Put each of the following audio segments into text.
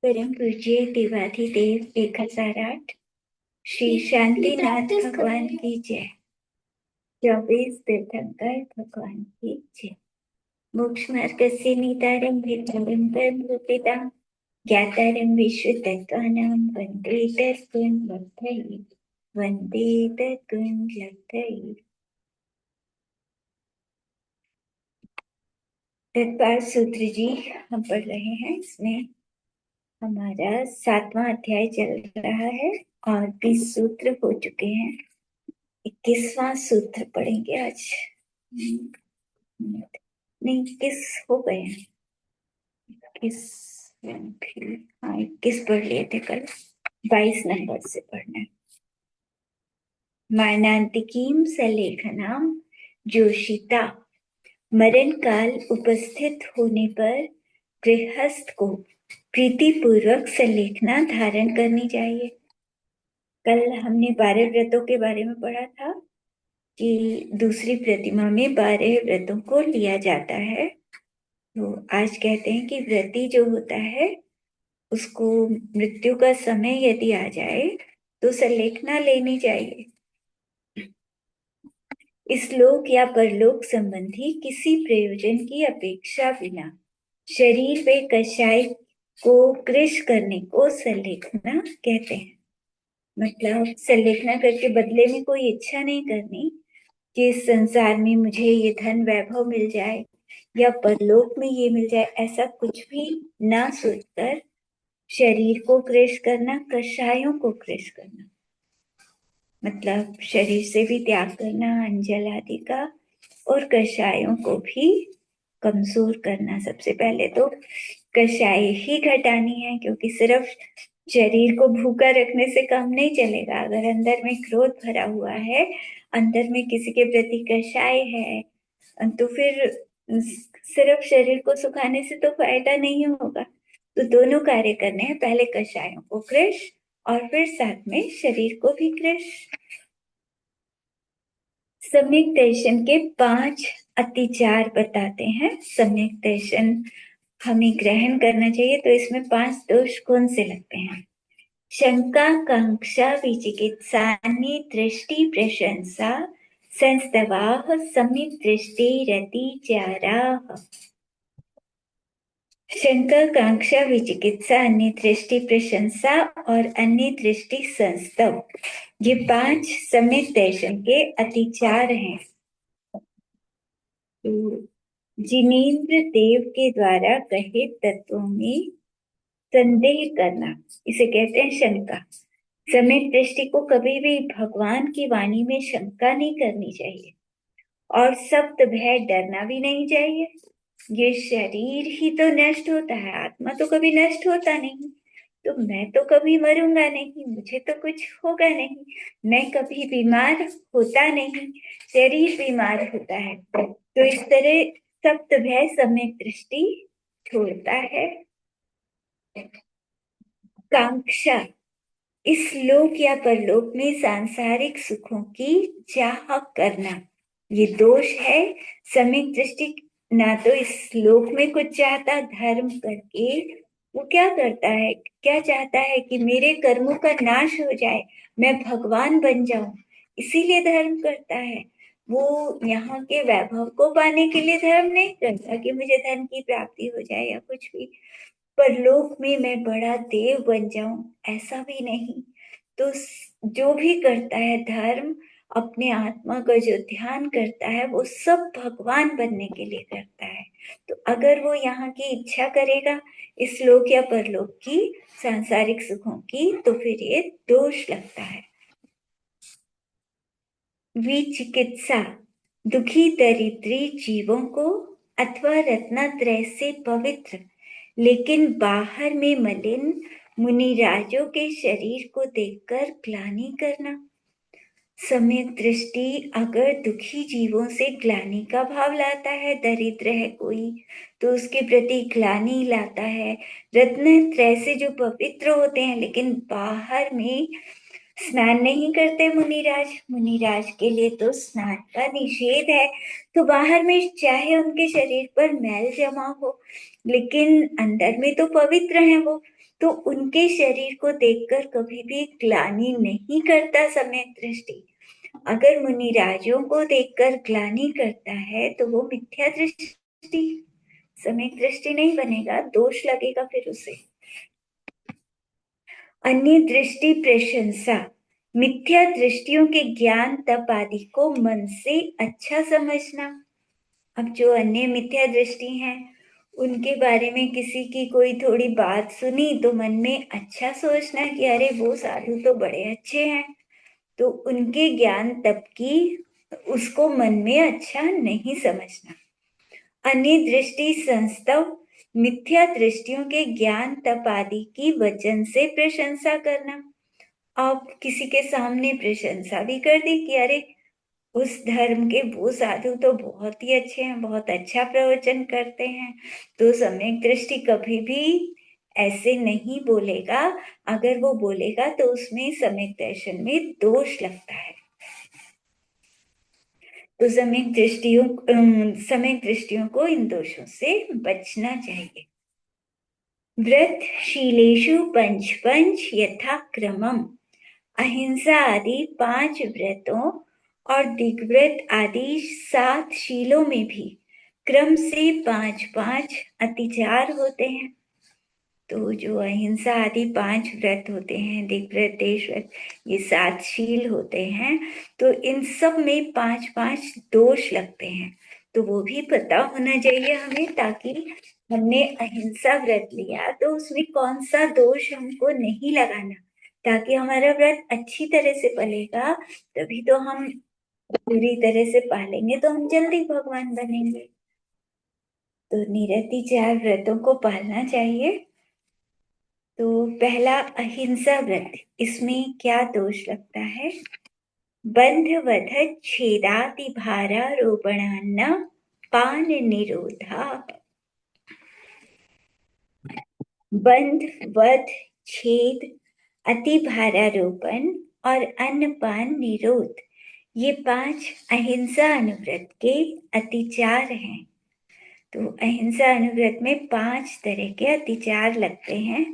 परम पूज्य देवाधिदेव 1008 श्री शांतिनाथ भगवान की जय। 24 तीर्थंकर भगवान की जय। मोक्ष मार्गस्य नितारं भेदं ब्रह्मरूपितां ज्ञातारं विश्वतत्त्वानां वन्दे तत्त्वं वन्दे तत्त्वं। तत्पाल सूत्र जी हम पढ़ रहे हैं। इसमें हमारा 7वां अध्याय चल रहा है और 20 सूत्र हो चुके हैं। 21वां सूत्र पढ़ेंगे आज। नहीं, 21 हो गए हैं। 21, हाँ 21 पढ़ लिए थे कल। 22 नंबर से पढ़ना है। मानांतिकीम सलेखनाम जोशिता। मरण काल उपस्थित होने पर गृहस्थ को प्रीति पूर्वक सलेखना धारण करनी चाहिए। कल हमने 12 व्रतों के बारे में पढ़ा था कि दूसरी प्रतिमा में 12 व्रतों को लिया जाता है। तो आज कहते हैं कि व्रती जो होता है उसको मृत्यु का समय यदि आ जाए तो सलेखना लेनी चाहिए। इस लोक या परलोक संबंधी किसी प्रयोजन की अपेक्षा बिना शरीर पे कषाय को कृश करने को सलेखना कहते हैं। मतलब सलेखना करके बदले में कोई इच्छा नहीं करनी कि इस संसार में मुझे ये धन वैभव मिल जाए या परलोक में ये मिल जाए, ऐसा कुछ भी ना सोचकर शरीर को कृश करना, कषायों को कृश करना मतलब शरीर से भी त्याग करना, अंजल आदि का, और कषायों को भी कमजोर करना। सबसे पहले तो कषाय ही घटानी है, क्योंकि सिर्फ शरीर को भूखा रखने से काम नहीं चलेगा। अगर अंदर में क्रोध भरा हुआ है, अंदर में किसी के प्रति कषाय है, तो फिर सिर्फ शरीर को सुखाने से तो फायदा नहीं होगा। तो दोनों कार्य करने हैं, पहले कषायों को कृश और फिर साथ में शरीर को भी कृश। सम्यक दर्शन के 5 अतिचार बताते हैं। सम्यक दर्शन हमें ग्रहण करना चाहिए, तो इसमें 5 दोष कौन से लगते हैं? शंका, कांक्षा, विचिकित्सानि, दृष्टि, प्रशंसा, संस्तवाः, सम्यक दृष्टि, रतिचाराः। शंका, कांक्षा, विचिकित्सा, अन्य दृष्टि, प्रशंसा और अन्य दृष्टि, संस्तव, ये 5 सम्यक दर्शन के अतिचार हैं। तो जिनेन्द्र देव के द्वारा कहे तत्वों में संदेह करना, इसे कहते हैं शंका। सम्यक दृष्टि को कभी भी भगवान की वाणी में शंका नहीं करनी चाहिए, और सप्त भय डरना भी नहीं चाहिए। ये शरीर ही तो नष्ट होता है, आत्मा तो कभी नष्ट होता नहीं। तो मैं तो कभी मरूंगा नहीं, मुझे तो कुछ होगा नहीं, मैं कभी बीमार होता नहीं, शरीर बीमार होता है। तो इस तरह सप्त भय सम्यक दृष्टि छोड़ता है। कांक्षा, इस लोक या परलोक में सांसारिक सुखों की चाह करना, ये दोष है। सम्यक दृष्टि ना तो इस लोक में कुछ चाहता, धर्म करके वो क्या करता है, क्या चाहता है कि मेरे कर्मों का नाश हो जाए, मैं भगवान बन जाऊं, इसीलिए धर्म करता है। वो यहाँ के वैभव को पाने के लिए धर्म नहीं करता कि मुझे धन की प्राप्ति हो जाए या कुछ भी, परलोक में मैं बड़ा देव बन जाऊं, ऐसा भी नहीं। तो जो भी करता है धर्म, अपने आत्मा का जो ध्यान करता है, वो सब भगवान बनने के लिए करता है। तो अगर वो यहाँ की इच्छा करेगा, इस लोक या परलोक की, सांसारिक सुखों की, तो फिर ये दोष लगता है। विचिकित्सा, दुखी दरिद्री जीवों को अथवा रत्नत्रय से पवित्र लेकिन बाहर में मलिन मुनिराजों के शरीर को देखकर ग्लानि करना। सम्यक दृष्टि अगर दुखी जीवों से ग्लानि का भाव लाता है, दरिद्र है कोई तो उसके प्रति ग्लानि लाता है। रत्नत्रय से जो पवित्र होते हैं लेकिन बाहर में स्नान नहीं करते मुनिराज, मुनिराज के लिए तो स्नान का निषेध है। तो बाहर में चाहे उनके शरीर पर मैल जमा हो, लेकिन अंदर में तो पवित्र हैं वो, तो उनके शरीर को देखकर कभी भी ग्लानि नहीं करता सम्यक दृष्टि। अगर मुनिराजों को देखकर ग्लानि करता है तो वो मिथ्या दृष्टि, सम्यक दृष्टि नहीं बनेगा, दोष लगेगा फिर उसे। अन्य दृष्टि प्रशंसा, मिथ्या दृष्टियों के ज्ञान तप आदि को मन से अच्छा समझना। अब जो अन्य मिथ्या दृष्टि हैं उनके बारे में किसी की कोई थोड़ी बात सुनी तो मन में अच्छा सोचना कि अरे वो साधु तो बड़े अच्छे हैं, तो उनके ज्ञान तप की उसको मन में अच्छा नहीं समझना। अन्य दृष्टि संस्तव, मिथ्या दृष्टियों के ज्ञान तप आदि की वचन से प्रशंसा करना। आप किसी के सामने प्रशंसा भी कर दी कि अरे उस धर्म के वो साधु तो बहुत ही अच्छे हैं, बहुत अच्छा प्रवचन करते हैं, तो सम्यक दृष्टि कभी भी ऐसे नहीं बोलेगा। अगर वो बोलेगा तो उसमें सम्यक दर्शन में दोष लगता है। तो सम्यक दृष्टियों को इन दोषों से बचना चाहिए। व्रत शीलेषु पंच पंच यथा क्रमम, अहिंसा आदि 5 व्रतों और दिग्व्रत आदि 7 शीलों में भी क्रम से 5-5 अतिचार होते हैं। तो जो अहिंसा आदि 5 व्रत होते हैं, दिग्व्रत, देशव्रत, ये 7 शील होते हैं, तो इन सब में 5-5 दोष लगते हैं। तो वो भी पता होना चाहिए हमें, ताकि हमने अहिंसा व्रत लिया तो उसमें कौन सा दोष हमको नहीं लगाना, ताकि हमारा व्रत अच्छी तरह से पलेगा। तभी तो हम पूरी तरह से पालेंगे तो हम जल्दी भगवान बनेंगे। तो निरतिचार व्रतों को पालना चाहिए। तो पहला अहिंसा व्रत, इसमें क्या दोष लगता है? बंध वध छेदाति भारारोपणान्न पान निरोधा। बंध वध छेद, अति भारारोपण और अन्नपान निरोध, ये 5 अहिंसा अनुव्रत के अतिचार हैं। तो अहिंसा अनुव्रत में 5 तरह के अतिचार लगते हैं।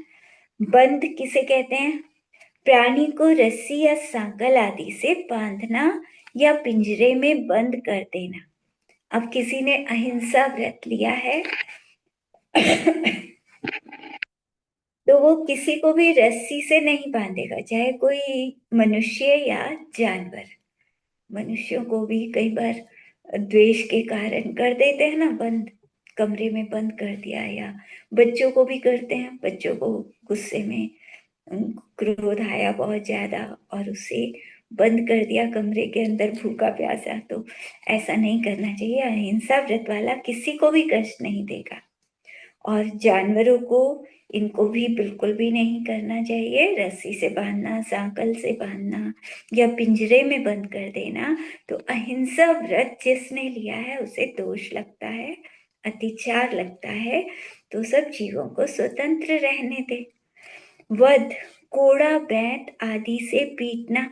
बंध किसे कहते हैं? प्राणी को रस्सी या सांकल आदि से बांधना या पिंजरे में बंद कर देना। अब किसी ने अहिंसा व्रत लिया है तो वो किसी को भी रस्सी से नहीं बांधेगा, चाहे कोई मनुष्य या जानवर। मनुष्यों को भी कई बार द्वेष के कारण कर देते हैं ना बंद, कमरे में बंद कर दिया, या बच्चों को भी करते हैं। बच्चों को गुस्से में क्रोध आया बहुत ज्यादा और उसे बंद कर दिया कमरे के अंदर भूखा प्यासा, तो ऐसा नहीं करना चाहिए। अहिंसा व्रत वाला किसी को भी कष्ट नहीं देगा। और जानवरों को, इनको भी बिल्कुल भी नहीं करना चाहिए, रस्सी से बांधना, सांकल से बांधना या पिंजरे में बंद कर देना। तो अहिंसा व्रत जिसने लिया है उसे दोष लगता है, अतिचार लगता है। तो सब जीवों को स्वतंत्र रहने दे। वध, कोड़ा बैंत आदि से पीटना।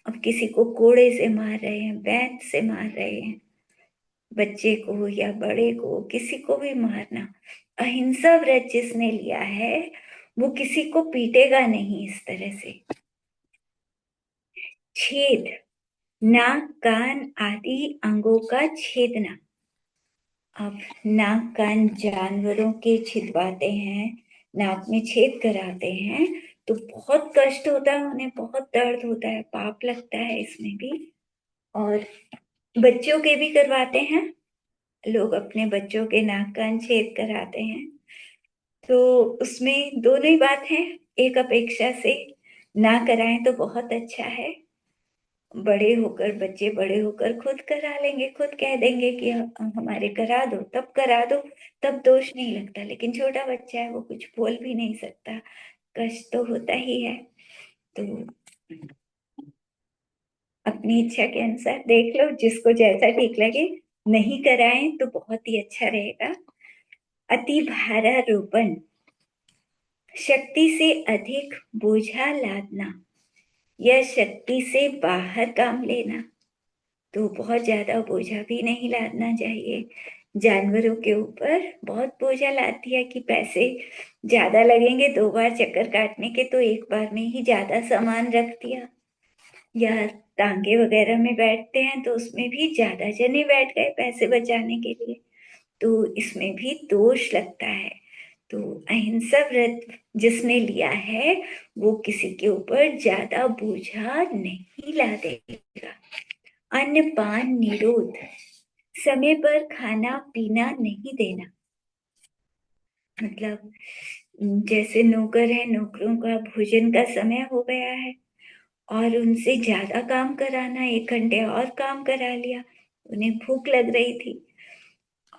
अब किसी को कोड़े से मार रहे हैं, बैंत से मार रहे हैं, बच्चे को या बड़े को, किसी को भी मारना। अहिंसा व्रत जिसने लिया है वो किसी को पीटेगा नहीं इस तरह से। छेद, नाक कान आदि अंगों का छेदना। अब नाक कान जानवरों के छिदवाते हैं, नाक में छेद कराते हैं, तो बहुत कष्ट होता है उन्हें, बहुत दर्द होता है, पाप लगता है इसमें भी। और बच्चों के भी करवाते हैं लोग, अपने बच्चों के नाक कान छेद कराते हैं। तो उसमें दोनों ही बात है, एक अपेक्षा से ना कराएं तो बहुत अच्छा है। बड़े होकर, बच्चे बड़े होकर खुद करा लेंगे, खुद कह देंगे कि हमारे करा दो, तब करा दो, तब दोष नहीं लगता। लेकिन छोटा बच्चा है, वो कुछ बोल भी नहीं सकता, कष्ट तो होता ही है। तो अपनी इच्छा के अनुसार देख लो, जिसको जैसा ठीक लगे। नहीं कराएं तो बहुत ही अच्छा रहेगा। अति भारारोपण, शक्ति से अधिक बोझा लादना या शक्ति से बाहर काम लेना। तो बहुत ज्यादा बोझा भी नहीं लादना चाहिए, जानवरों के ऊपर बहुत बोझा लाती है कि पैसे ज्यादा लगेंगे 2 बार चक्कर काटने के, तो एक बार में ही ज्यादा सामान रख दिया। या टांगे वगैरह में बैठते हैं तो उसमें भी ज्यादा जने बैठ गए पैसे बचाने के लिए, तो इसमें भी दोष लगता है। तो अहिंसा व्रत जिसने लिया है वो किसी के ऊपर ज्यादा बोझा नहीं ला देगा। अन्नपान निरोध, समय पर खाना पीना नहीं देना। मतलब जैसे नौकर है, नौकरों का भोजन का समय हो गया है और उनसे ज्यादा काम कराना, 1 घंटे और काम करा लिया, उन्हें भूख लग रही थी,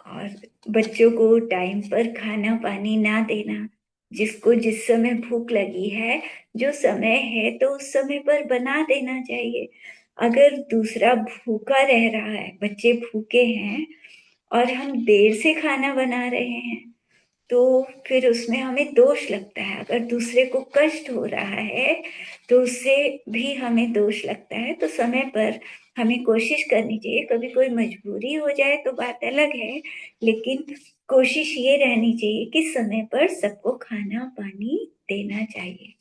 और बच्चों को टाइम पर खाना पानी ना देना। जिसको जिस समय भूख लगी है, जो समय है तो उस समय पर बना देना चाहिए। अगर दूसरा भूखा रह रहा है, बच्चे भूखे हैं और हम देर से खाना बना रहे हैं, तो फिर उसमें हमें दोष लगता है। अगर दूसरे को कष्ट हो रहा है तो उससे भी हमें दोष लगता है। तो समय पर हमें कोशिश करनी चाहिए। कभी कोई मजबूरी हो जाए तो बात अलग है, लेकिन कोशिश ये रहनी चाहिए कि समय पर सबको खाना पानी देना चाहिए।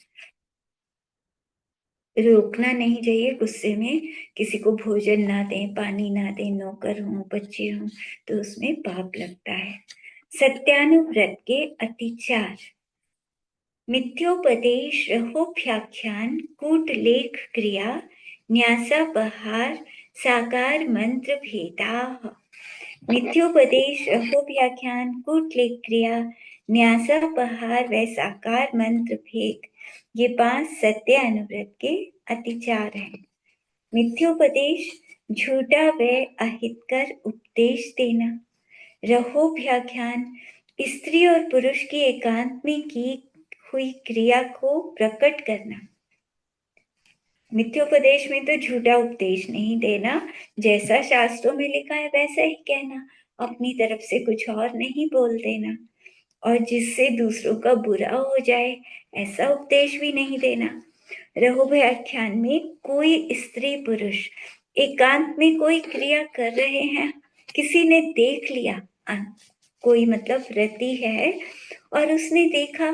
रोकना नहीं चाहिए गुस्से में, किसी को भोजन ना दें, पानी ना दें, नौकर हों, बच्चे हों, तो उसमें पाप लगता है। सत्यानुव्रत के अतिचार, मिथ्योपदेश, रहोप्याख्यान, कूटलेख क्रिया, न्यासापहार, साकार मंत्र भेदाः। मिथ्योपदेश, रहोप्याख्यान, कूटलेख क्रिया, न्यासापहार व साकार मंत्र भेद, ये 5 सत्य अनुव्रत के अतिचार हैं। मिथ्योपदेश, झूठा व अहितकर उपदेश देना। रहोप्याख्यान, स्त्री और पुरुष की एकांत में की हुई क्रिया को प्रकट करना। मिथ्योपदेश में तो झूठा उपदेश नहीं देना, जैसा शास्त्रों में लिखा है वैसा ही कहना, अपनी तरफ से कुछ और नहीं बोल देना, और जिससे दूसरों का बुरा हो जाए ऐसा उपदेश भी नहीं देना। रहोप्याख्यान में कोई स्त्री पुरुष एकांत में कोई क्रिया कर रहे हैं, किसी ने देख लिया, कोई मतलब रति है और उसने देखा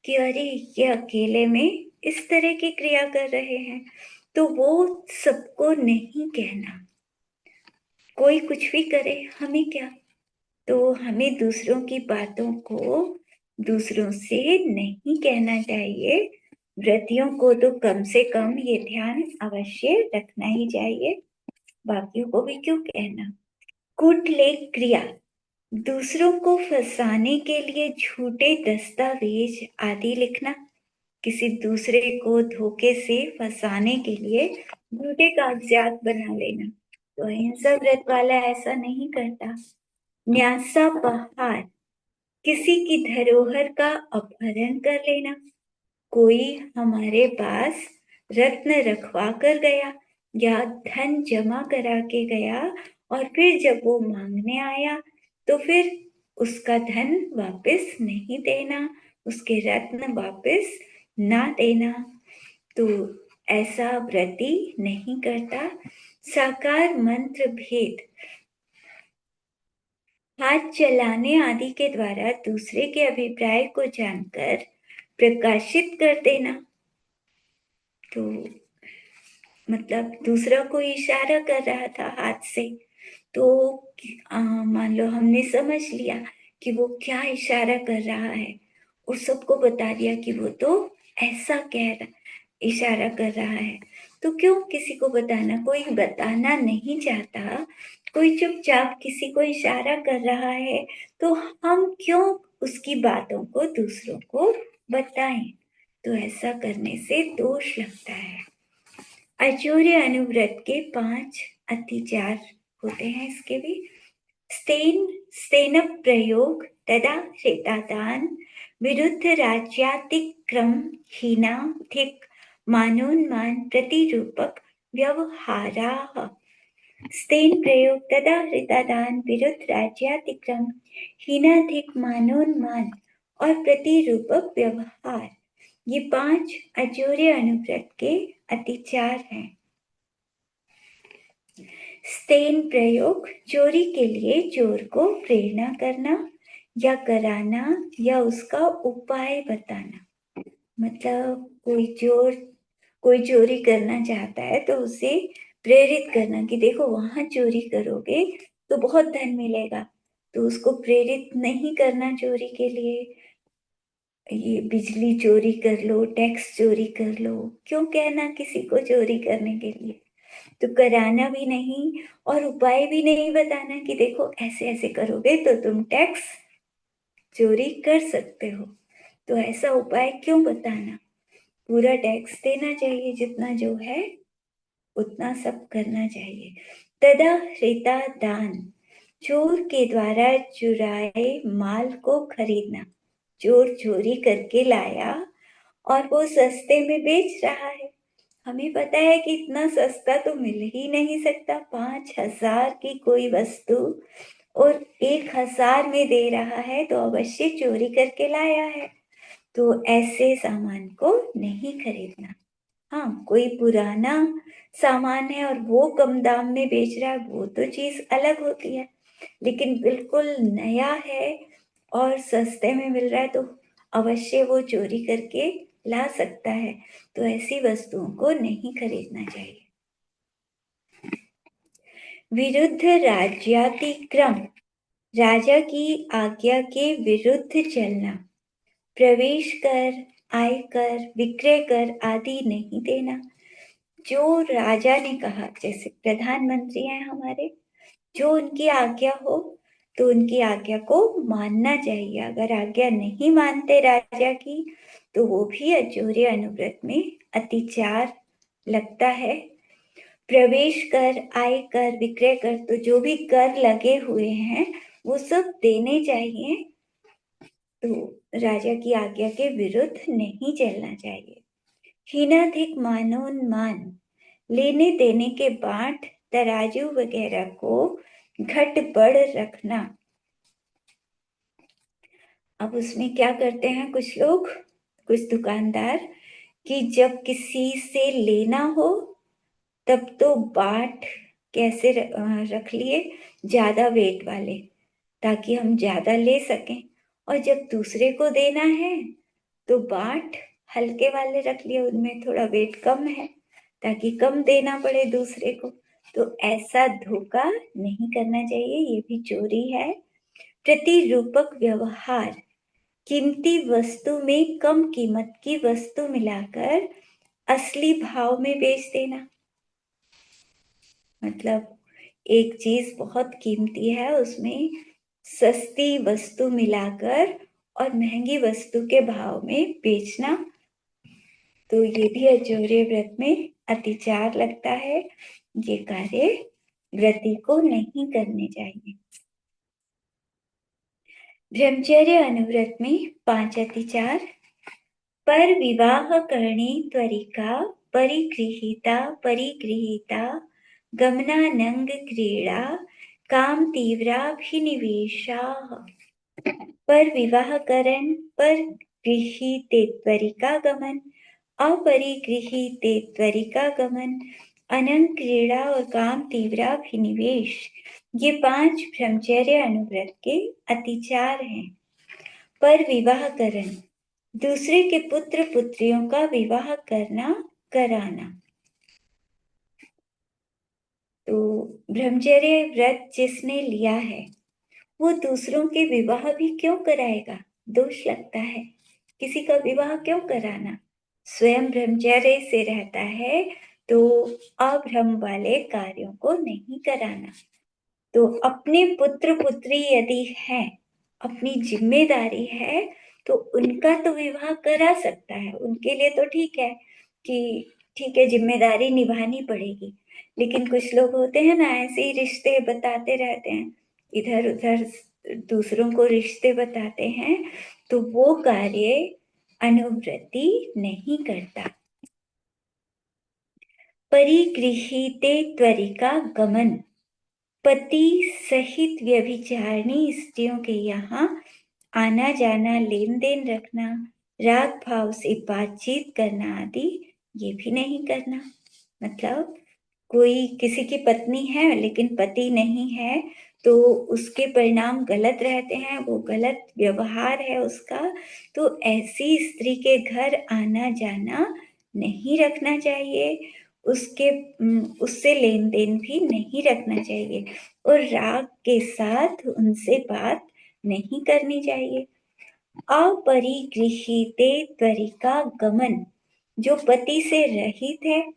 कि अरे ये अकेले में इस तरह की क्रिया कर रहे हैं, तो वो सबको नहीं कहना। कोई कुछ भी करे, हमें क्या। तो हमें दूसरों की बातों को दूसरों से नहीं कहना चाहिए। व्रतियों को तो कम से कम ये ध्यान अवश्य रखना ही चाहिए, बाकियों को भी क्यों कहना। कूटलेख क्रिया, दूसरों को फंसाने के लिए झूठे दस्तावेज आदि लिखना। किसी दूसरे को धोखे से फंसाने के लिए झूठे कागजात बना लेना, तो अहिंसा व्रत वाला ऐसा नहीं करता। न्यासापहार, किसी की धरोहर का अपहरण कर लेना। कोई हमारे पास रत्न रखवा कर गया या धन जमा करा के गया, और फिर जब वो मांगने आया तो फिर उसका धन वापस नहीं देना, उसके रत्न वापस ना देना, तो ऐसा व्रती नहीं करता। साकार मंत्र भेद, हाथ चलाने आदि के द्वारा दूसरे के अभिप्राय को जानकर प्रकाशित कर देना। तो मतलब दूसरा कोई इशारा कर रहा था हाथ से, तो मान लो हमने समझ लिया कि वो क्या इशारा कर रहा है, उस सबको बता दिया कि वो तो ऐसा कह रहा, इशारा कर रहा है। तो क्यों किसी को बताना, कोई बताना नहीं चाहता, कोई चुपचाप किसी को इशारा कर रहा है, तो हम क्यों उसकी बातों को दूसरों को बताएं। तो ऐसा करने से दोष लगता है। आचौर्य अनुव्रत के 5 अतिचार होते हैं इसके भी। स्तेन प्रयोग, तदा श्रेतादान, विरुद्ध राज्यातिक्रम, हीनाधिक मानोन्मान प्रतिरूपक व्यवहाराः। स्तेन प्रयोग, तदा श्रेतादान, विरुद्ध राज्यातिक्रम, हीनाधिक मानोन्मान और प्रतिरूपक व्यवहार, ये 5 आचौर्य अनुव्रत के अतिचार हैं। स्तेन प्रयोग, चोरी के लिए चोर को प्रेरणा करना या कराना या उसका उपाय बताना। मतलब कोई चोरी करना चाहता है तो उसे प्रेरित करना कि देखो वहां चोरी करोगे तो बहुत धन मिलेगा, तो उसको प्रेरित नहीं करना चोरी के लिए। ये बिजली चोरी कर लो, टैक्स चोरी कर लो, क्यों कहना किसी को चोरी करने के लिए। तो कराना भी नहीं और उपाय भी नहीं बताना कि देखो ऐसे ऐसे करोगे तो तुम टैक्स चोरी कर सकते हो, तो ऐसा उपाय क्यों बताना। पूरा टैक्स देना चाहिए, जितना जो है उतना सब करना चाहिए। तदा हृता दान, चोर के द्वारा चुराए माल को खरीदना। चोर चोरी करके लाया और वो सस्ते में बेच रहा है। हमें पता है कि इतना सस्ता तो मिल ही नहीं सकता, 5,000 की कोई वस्तु और 1,000 में दे रहा है, तो अवश्य चोरी करके लाया है। तो ऐसे सामान को नहीं खरीदना। हाँ, कोई पुराना सामान है और वो कम दाम में बेच रहा है, वो तो चीज अलग होती है। लेकिन बिल्कुल नया है और सस्ते में मिल रहा है तो अवश्य वो चोरी करके ला सकता है, तो ऐसी वस्तुओं को नहीं खरीदना चाहिए। विरुद्ध राज्यातिक्रम, राजा की आज्ञा के विरुद्ध चलना। प्रवेश कर, आयकर, विक्रय कर आदि नहीं देना। जो राजा ने कहा, जैसे प्रधानमंत्री हैं हमारे, जो उनकी आज्ञा हो तो उनकी आज्ञा को मानना चाहिए। अगर आज्ञा नहीं मानते राजा की तो वो भी अजोर्य अनुव्रत में अतिचार लगता है। प्रवेश कर, आय कर, विक्रय कर, तो जो भी कर लगे हुए हैं वो सब देने चाहिए। तो राजा की आज्ञा के विरुद्ध नहीं चलना चाहिए। हीनाधिक मानोन्मान, लेने देने के बांट, तराजू वगैरह को घट बढ़ रखना। अब उसमें क्या करते हैं कुछ लोग, कुछ दुकानदार, कि जब किसी से लेना हो तब तो बाट कैसे रख लिए, ज्यादा वेट वाले, ताकि हम ज्यादा ले सकें। और जब दूसरे को देना है तो बाट हल्के वाले रख लिए, उनमें थोड़ा वेट कम है ताकि कम देना पड़े दूसरे को। तो ऐसा धोखा नहीं करना चाहिए, ये भी चोरी है। प्रतिरूपक व्यवहार, कीमती वस्तु में कम कीमत की वस्तु मिलाकर असली भाव में बेच देना। मतलब एक चीज बहुत कीमती है, उसमें सस्ती वस्तु मिलाकर और महंगी वस्तु के भाव में बेचना, तो ये भी अजोर्य व्रत में अतिचार लगता है। ये कार्य व्रती को नहीं करने चाहिए। ब्रह्मचर्य अनुव्रत में 5 अतिचार। पर विवाह करणे त्वरिका, परिगृहीता गमनानंग क्रीड़ा, काम तीव्राभिनिवेशाः। पर विवाह करण, पर गृहीते त्वरिका गमन, अपरिगृहीते त्वरिका गमन, अनंग क्रीड़ा और काम तीव्राभिनिवेश, ये 5 ब्रह्मचर्य अनुव्रत के अतिचार हैं। पर विवाह करण, दूसरे के पुत्र पुत्रियों का विवाह करना, कराना। तो ब्रह्मचर्य व्रत जिसने लिया है वो दूसरों के विवाह भी क्यों कराएगा, दोष लगता है। किसी का विवाह क्यों कराना, स्वयं ब्रह्मचर्य से रहता है तो अभ्रम वाले कार्यों को नहीं कराना। तो अपने पुत्र पुत्री यदि है, अपनी जिम्मेदारी है, तो उनका तो विवाह करा सकता है, उनके लिए तो ठीक है कि ठीक है जिम्मेदारी निभानी पड़ेगी। लेकिन कुछ लोग होते हैं ना, ऐसे ही रिश्ते बताते रहते हैं, इधर उधर दूसरों को रिश्ते बताते हैं, तो वो कार्य अनुव्रती नहीं करता। परिगृहीते त्वरिका गमन, पति सहित व्यभिचारिणी स्त्रियों के यहाँ आना जाना, लेन देन रखना, राग भाव से बातचीत करना आदि ये भी नहीं करना। मतलब कोई किसी की पत्नी है लेकिन पति नहीं है, तो उसके परिणाम गलत रहते हैं, वो गलत व्यवहार है उसका, तो ऐसी स्त्री के घर आना जाना नहीं रखना चाहिए। उससे लेन देन भी नहीं रखना चाहिए और राग के साथ उनसे बात नहीं करनी चाहिए। अपरिगृहीते त्वरिका गमन, जो पति से रहित है,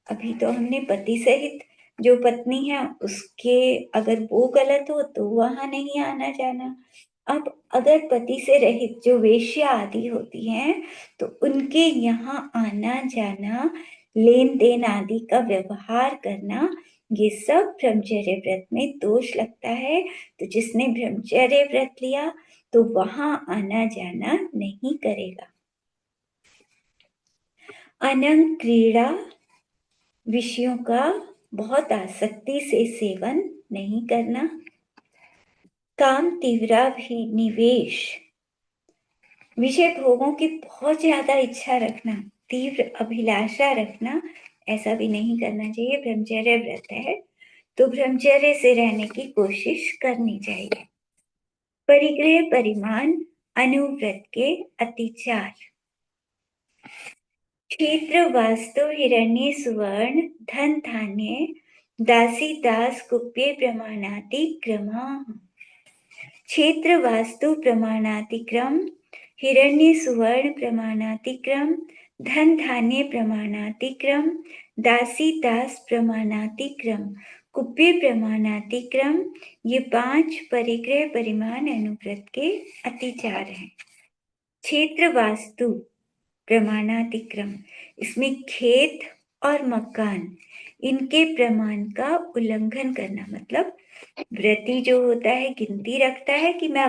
अभी तो हमने पति सहित जो पत्नी है उसके अगर वो गलत हो तो वहां नहीं आना जाना। अब अगर पति से रहित जो वेश्या आदि होती हैं तो उनके यहाँ आना जाना, लेन देन आदि का व्यवहार करना, ये सब ब्रह्मचर्य व्रत में दोष लगता है। तो जिसने ब्रह्मचर्य व्रत लिया तो वहां आना जाना नहीं करेगा। अनंग क्रीड़ा, विषयों का बहुत आसक्ति से सेवन नहीं करना। काम तीव्राभिनिवेश, विषय भोगों की बहुत ज्यादा इच्छा रखना, तीव्र अभिलाषा रखना, ऐसा भी नहीं करना चाहिए। ब्रह्मचर्य व्रत है तो ब्रह्मचर्य से रहने की कोशिश करनी चाहिए। परिग्रह परिमाण, अनुव्रत के अतिचार। क्षेत्र वास्तु हिरण्य सुवर्ण धन धान्य दासी दास कुप्य प्रमाणातिक्रम। क्षेत्र वास्तु प्रमाणातिक्रम, हिरण्य सुवर्ण प्रमाणातिक्रम, धन धान्य प्रमाणातिक्रम, दासी दास प्रमाणातिक्रम, कुप्य प्रमाणातिक्रम, ये 5 परिग्रह परिमाण अनुव्रत के अतिचार हैं। क्षेत्र वास्तु प्रमाणातिक्रम, इसमें खेत और मकान इनके प्रमाण का उल्लंघन करना, मतलब व्रती जो होता है गिनती रखता है कि मैं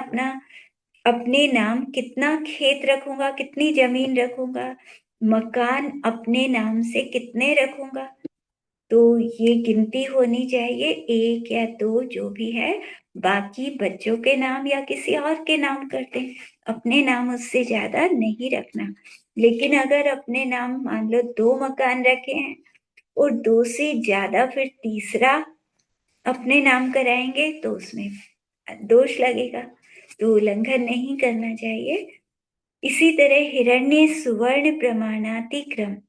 अपने नाम कितना खेत रखूंगा, कितनी जमीन रखूंगा, मकान अपने नाम से कितने रखूंगा, तो ये गिनती होनी चाहिए 1 या 2 जो भी है। बाकी बच्चों के नाम या किसी और के नाम करते हैं, अपने नाम उससे ज्यादा नहीं रखना। लेकिन अगर अपने नाम मान लो 2 मकान रखे हैं और 2 से ज्यादा फिर तीसरा अपने नाम कराएंगे तो उसमें दोष लगेगा, तो उल्लंघन नहीं करना चाहिए। इसी तरह हिरण्य सुवर्ण प्रमाणातिक्रम,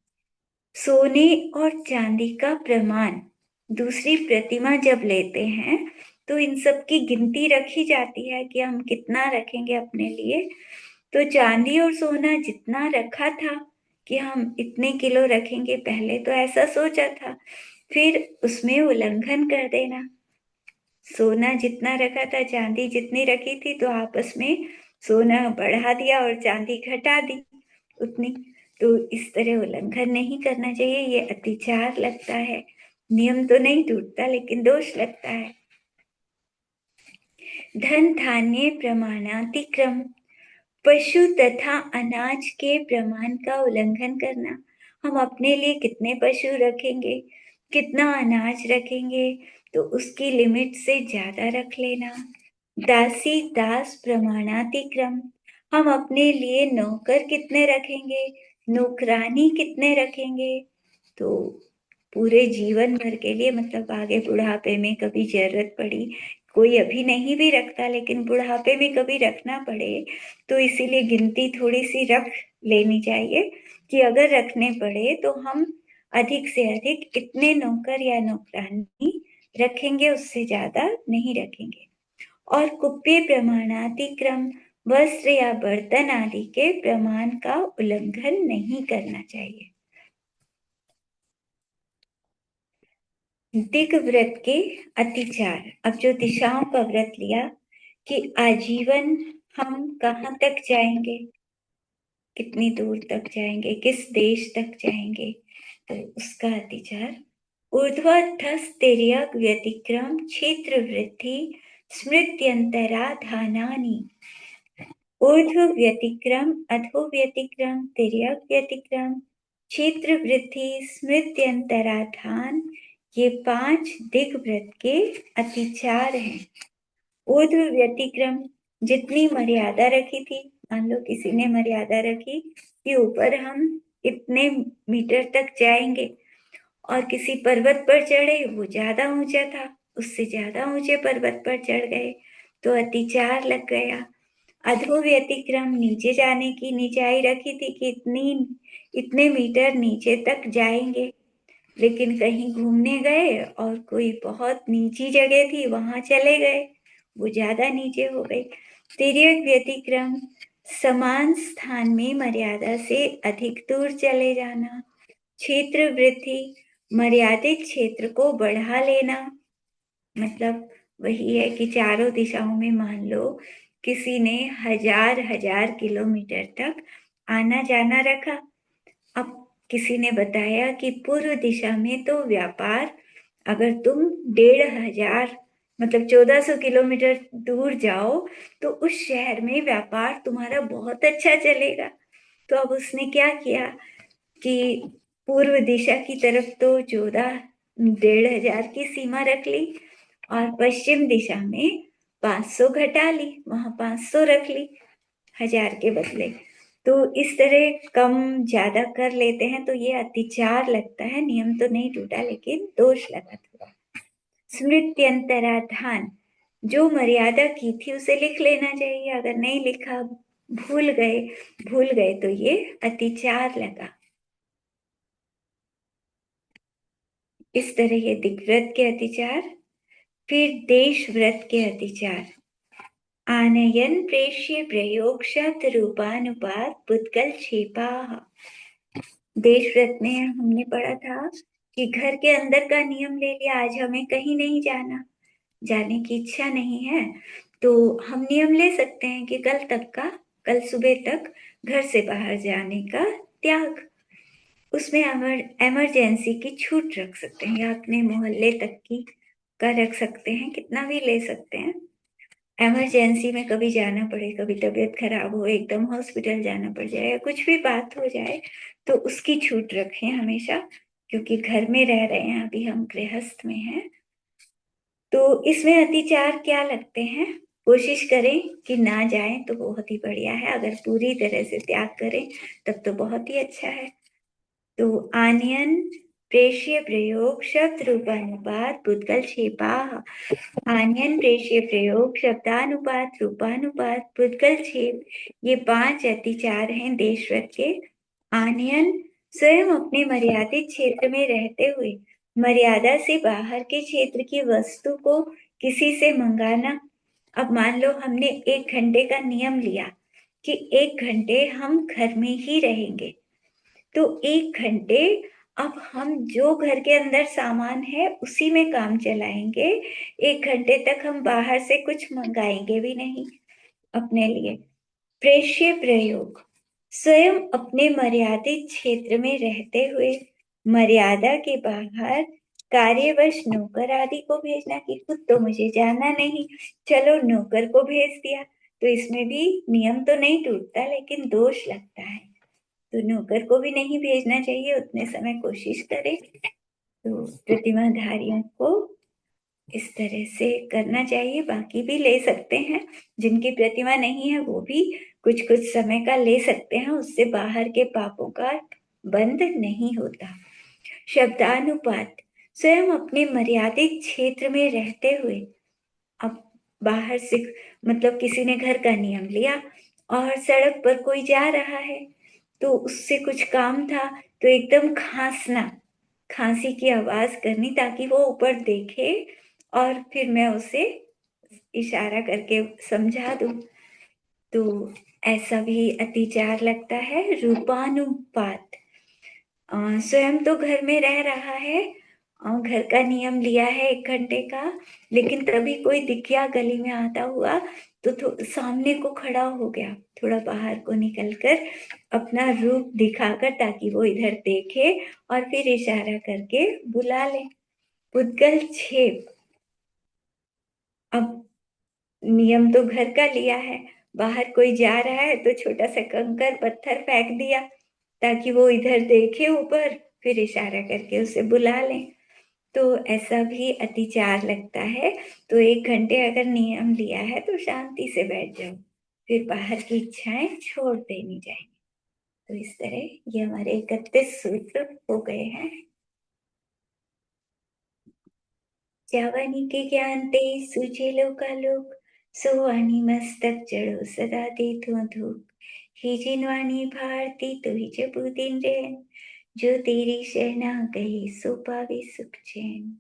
सोने और चांदी का प्रमाण, दूसरी प्रतिमा जब लेते हैं तो इन सब की गिनती रखी जाती है कि हम कितना रखेंगे अपने लिए। तो चांदी और सोना जितना रखा था कि हम इतने किलो रखेंगे, पहले तो ऐसा सोचा था, फिर उसमें उल्लंघन कर देना। सोना जितना रखा था, चांदी जितनी रखी थी, तो आपस में सोना बढ़ा दिया और चांदी घटा दी उतनी। तो इस तरह उल्लंघन नहीं करना चाहिए, ये अतिचार लगता है। नियम तो नहीं टूटता लेकिन दोष लगता है। धन धान्य प्रमाणातिक्रम, पशु तथा अनाज के प्रमाण का उल्लंघन करना। हम अपने लिए कितने पशु रखेंगे, कितना अनाज रखेंगे, तो उसकी लिमिट से ज्यादा रख लेना। दासी दास प्रमाणातिक्रम, हम अपने लिए नौकर कितने रखेंगे, नौकरानी कितने रखेंगे, तो पूरे जीवन भर के लिए, मतलब आगे बुढ़ापे में कभी जरूरत पड़ी, कोई अभी नहीं भी रखता लेकिन बुढ़ापे में कभी रखना पड़े, तो इसीलिए गिनती थोड़ी सी रख लेनी चाहिए कि अगर रखने पड़े तो हम अधिक से अधिक इतने नौकर या नौकरानी रखेंगे, उससे ज्यादा नहीं रखेंगे। और कुप्य प्रमाणातिक्रम, वस्त्र या बर्तन आदि के प्रमाण का उल्लंघन नहीं करना चाहिए। दिग व्रत के अतिचार, अब जो दिशाओं का व्रत लिया कि आजीवन हम कहाँ तक जाएंगे, कितनी दूर तक जाएंगे, किस देश तक जाएंगे, तो उसका अतिचार। ऊर्ध्वस्थ व्यतिक्रम क्षेत्र वृद्धि स्मृत्यंतराधानानि, ऊर्ध्व व्यतिक्रम, अधो व्यतिक्रम, तिर्यक व्यतिक्रम, क्षेत्र वृद्धि, स्मृत्यंतराधान, ये 5 दिग्व्रत के अतिचार हैं। ऊर्ध्व व्यतिक्रम, जितनी मर्यादा रखी थी, मान लो किसी ने मर्यादा रखी कि ऊपर हम इतने मीटर तक जाएंगे और किसी पर्वत पर चढ़े, वो ज्यादा ऊंचा था, उससे ज्यादा ऊंचे पर्वत पर चढ़ गए तो अतिचार लग गया। अधो व्यतिक्रम, नीचे जाने की निचाई रखी थी कि इतने मीटर नीचे तक जाएंगे, लेकिन कहीं घूमने गए और कोई बहुत नीची जगह थी वहां चले गए, वो ज्यादा नीचे हो गई। तिर्यक व्यतिक्रम, समान स्थान में मर्यादा से अधिक दूर चले जाना। क्षेत्र वृद्धि, मर्यादित क्षेत्र को बढ़ा लेना, मतलब वही है कि चारों दिशाओं में मान लो किसी ने हजार हजार किलोमीटर तक आना जाना रखा। अब किसी ने बताया कि पूर्व दिशा में तो व्यापार, अगर तुम 1,500 मतलब 1400 किलोमीटर दूर जाओ तो उस शहर में व्यापार तुम्हारा बहुत अच्छा चलेगा। तो अब उसने क्या किया कि पूर्व दिशा की तरफ तो 1,500 की सीमा रख ली और पश्चिम दिशा में 500 घटा ली, वहां 500 रख ली हजार के बदले। तो इस तरह कम ज्यादा कर लेते हैं तो ये अतिचार लगता है। नियम तो नहीं टूटा लेकिन दोष लगा थोड़ा। स्मृत्यंतराधान, जो मर्यादा की थी उसे लिख लेना चाहिए, अगर नहीं लिखा, भूल गए तो ये अतिचार लगा। इस तरह ये दिग्व्रत के अतिचार। फिर देशव्रत के अतिचार। आनयन प्रेष्य प्रयोक्षात रूपानुपात पुद्गल क्षेपाः। देशव्रत में हमने पढ़ा था कि घर के अंदर का नियम ले लिया, आज हमें कहीं नहीं जाना, जाने की इच्छा नहीं है, तो हम नियम ले सकते हैं कि कल सुबह तक घर से बाहर जाने का त्याग। उसमें इमरजेंसी की छूट रख सकते हैं या अपने मोहल्ले तक की का रख सकते हैं, कितना भी ले सकते हैं। इमरजेंसी में कभी जाना पड़े, कभी तबीयत खराब हो, एकदम हॉस्पिटल जाना पड़ जाए या कुछ भी बात हो जाए तो उसकी छूट रखें हमेशा, क्योंकि घर में रह रहे हैं, अभी हम गृहस्थ में हैं। तो इसमें अतिचार क्या लगते हैं? कोशिश करें कि ना जाएं तो बहुत ही बढ़िया है, अगर पूरी तरह से त्याग करें तब तो बहुत ही अच्छा है। तो आनयन प्रेष्य प्रयोग शब्द रूपानुपात पुद्गल क्षेपाः। आनयन प्रेष्य प्रयोग शब्दानुपात रूपानुपात पुद्गल क्षेप, ये 5 अतिचार हैं देशव्रत के। आनयन, स्वयं अपने मर्यादित क्षेत्र में रहते हुए मर्यादा से बाहर के क्षेत्र की वस्तु को किसी से मंगाना। अब मान लो हमने 1 घंटे का नियम लिया कि 1 घंटे हम घर में ही रहेंगे, तो 1 घंटे अब हम जो घर के अंदर सामान है उसी में काम चलाएंगे। 1 घंटे तक हम बाहर से कुछ मंगाएंगे भी नहीं अपने लिए। प्रेष्य प्रयोग, स्वयं अपने मर्यादित क्षेत्र में रहते हुए मर्यादा के बाहर कार्यवश नौकर आदि को भेजना, कि खुद तो मुझे जाना नहीं, चलो नौकर को भेज दिया, तो इसमें भी नियम तो नहीं टूटता लेकिन दोष लगता है। तो नौकर को भी नहीं भेजना चाहिए, उतने समय कोशिश करें। तो प्रतिमाधारियों को इस तरह से करना चाहिए। बाकी भी ले सकते हैं, जिनकी प्रतिमा नहीं है वो भी कुछ कुछ समय का ले सकते हैं, उससे बाहर के पापों का बंध नहीं होता। शब्दानुपात, स्वयं अपने मर्यादित क्षेत्र में रहते हुए, अब बाहर से मतलब किसी ने घर का नियम लिया और सड़क पर कोई जा रहा है तो उससे कुछ काम था, तो एकदम खांसी की आवाज करनी ताकि वो ऊपर देखे और फिर मैं उसे इशारा करके समझा दूं, तो ऐसा भी अतिचार लगता है। रूपानुपात, स्वयं तो घर में रह रहा है और घर का नियम लिया है 1 घंटे का, लेकिन तभी कोई दिख गया गली में आता हुआ तो सामने को खड़ा हो गया, थोड़ा बाहर को निकलकर अपना रूप दिखाकर ताकि वो इधर देखे और फिर इशारा करके बुला ले। पुद्गल छेप, अब नियम तो घर का लिया है, बाहर कोई जा रहा है तो छोटा सा कंकर पत्थर फेंक दिया ताकि वो इधर देखे ऊपर, फिर इशारा करके उसे बुला लें, तो ऐसा भी अतिचार लगता है। तो 1 घंटे अगर नियम लिया है तो शांति से बैठ जाओ, फिर बाहर की इच्छाएं छोड़ देनी चाहिए। तो इस तरह ये हमारे 31 सूत्र हो गए हैं। जावानी के ज्ञान ते सूझे लोकालोक, सोवानी मस्तक चढ़ो सदा देतो धूप। ही जिनवानी भारती तो ही जबू दिन रैन, जो तेरी शरणा गए सो पावे सुख चैन।